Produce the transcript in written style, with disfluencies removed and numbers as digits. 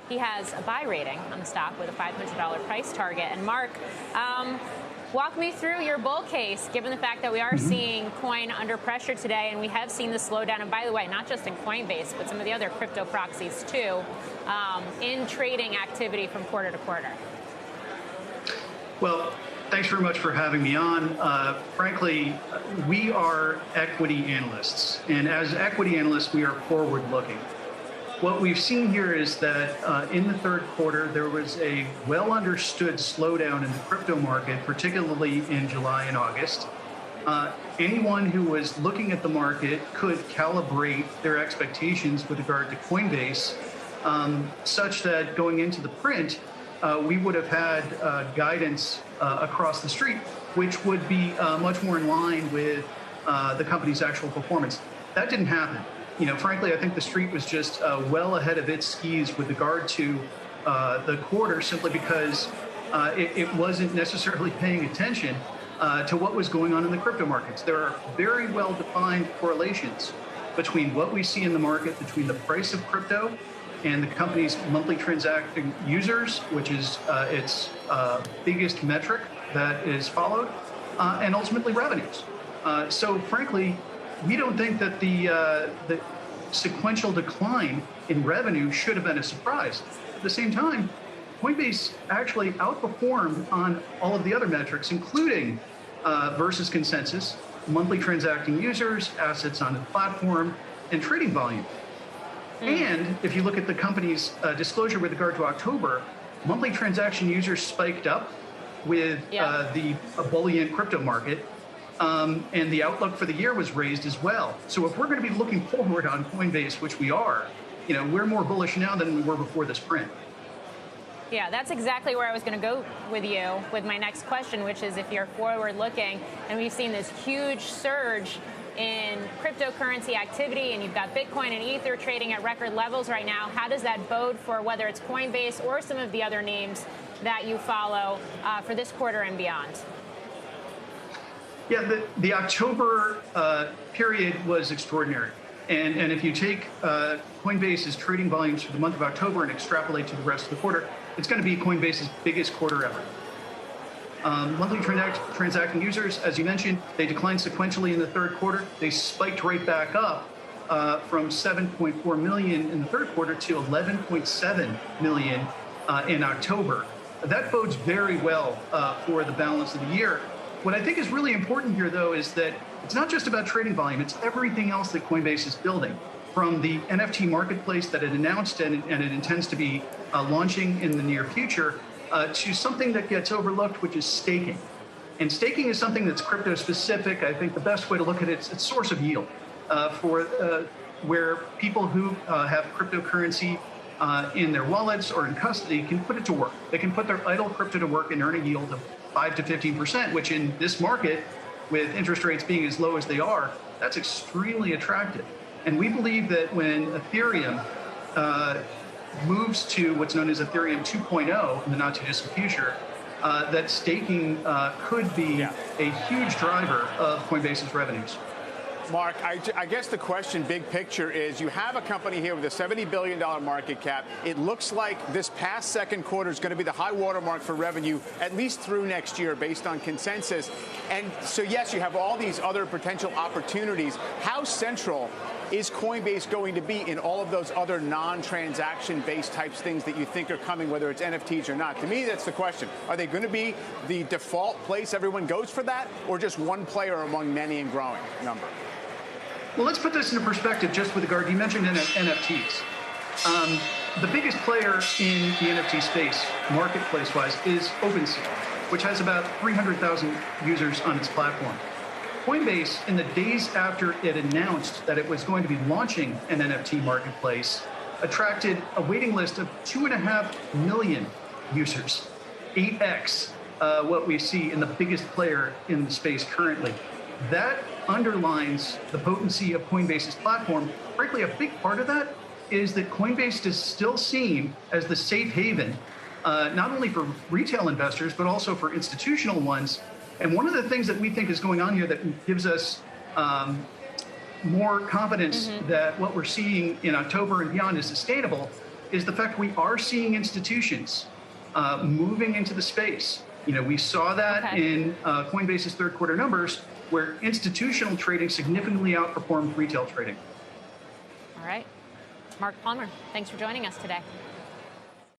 he has a buy rating on the stock with a $500 price target. And Mark, walk me through your bull case, given the fact that we are seeing coin under pressure today, and we have seen the slowdown. And by the way, not just in Coinbase, but some of the other crypto proxies too, in trading activity from quarter to quarter. Well, thanks very much for having me on. Frankly, we are equity analysts, and as equity analysts, we are forward-looking. What we've seen here is that in the third quarter, there was a well-understood slowdown in the crypto market, particularly in July and August. Anyone who was looking at the market could calibrate their expectations with regard to Coinbase, such that going into the print, we would have had guidance across the street, which would be much more in line with the company's actual performance. That didn't happen. Frankly, I think the street was just well ahead of its skis with regard to the quarter, simply because it wasn't necessarily paying attention to what was going on in the crypto markets. There are very well-defined correlations between what we see in the market, between the price of crypto and the company's monthly transacting users, which is its biggest metric that is followed, and ultimately revenues. So frankly, we don't think that the sequential decline in revenue should have been a surprise. At the same time, Coinbase actually outperformed on all of the other metrics, including versus consensus, monthly transacting users, assets on the platform, and trading volume. And if you look at the company's disclosure with regard to October, monthly transaction users spiked up with the buoyant crypto market. And the outlook for the year was raised as well. So if we're going to be looking forward on Coinbase, which we are, we're more bullish now than we were before this print. Yeah, that's exactly where I was going to go with you with my next question, which is if you're forward looking and we've seen this huge surge in cryptocurrency activity and you've got Bitcoin and Ether trading at record levels right now, how does that bode for whether it's Coinbase or some of the other names that you follow for this quarter and beyond? Yeah, the October period was extraordinary. And if you take Coinbase's trading volumes for the month of October and extrapolate to the rest of the quarter, it's going to be Coinbase's biggest quarter ever. Monthly transacting users, as you mentioned, they declined sequentially in the third quarter. They spiked right back up from 7.4 million in the third quarter to 11.7 million in October. That bodes very well for the balance of the year. What I think is really important here, though, is that it's not just about trading volume. It's everything else that Coinbase is building, from the NFT marketplace that it announced and it intends to be launching in the near future, to something that gets overlooked, which is staking. And staking is something that's crypto specific. I think the best way to look at it is its source of yield for where people who have cryptocurrency in their wallets or in custody can put it to work. They can put their idle crypto to work and earn a yield of 5 to 15%, which in this market, with interest rates being as low as they are, that's extremely attractive. And we believe that when Ethereum moves to what's known as Ethereum 2.0 in the not too distant future, that staking could be a huge driver of Coinbase's revenues. Mark, I guess the question, big picture, is you have a company here with a $70 billion market cap. It looks like this past second quarter is going to be the high watermark for revenue, at least through next year, based on consensus. And so, yes, you have all these other potential opportunities. How central is Coinbase going to be in all of those other non-transaction-based types things that you think are coming, whether it's NFTs or not? To me, that's the question. Are they going to be the default place everyone goes for that, or just one player among many and growing number? Well, let's put this into perspective just with regard, you mentioned NFTs. The biggest player in the NFT space, marketplace-wise, is OpenSea, which has about 300,000 users on its platform. Coinbase, in the days after it announced that it was going to be launching an NFT marketplace, attracted a waiting list of 2.5 million users, 8x what we see in the biggest player in the space currently. That underlines the potency of Coinbase's platform. Frankly, a big part of that is that Coinbase is still seen as the safe haven, not only for retail investors, but also for institutional ones. And one of the things that we think is going on here that gives us more confidence that what we're seeing in October and beyond is sustainable is the fact we are seeing institutions moving into the space. We saw that in Coinbase's third quarter numbers, where institutional trading significantly outperformed retail trading. All right. Mark Palmer, thanks for joining us today.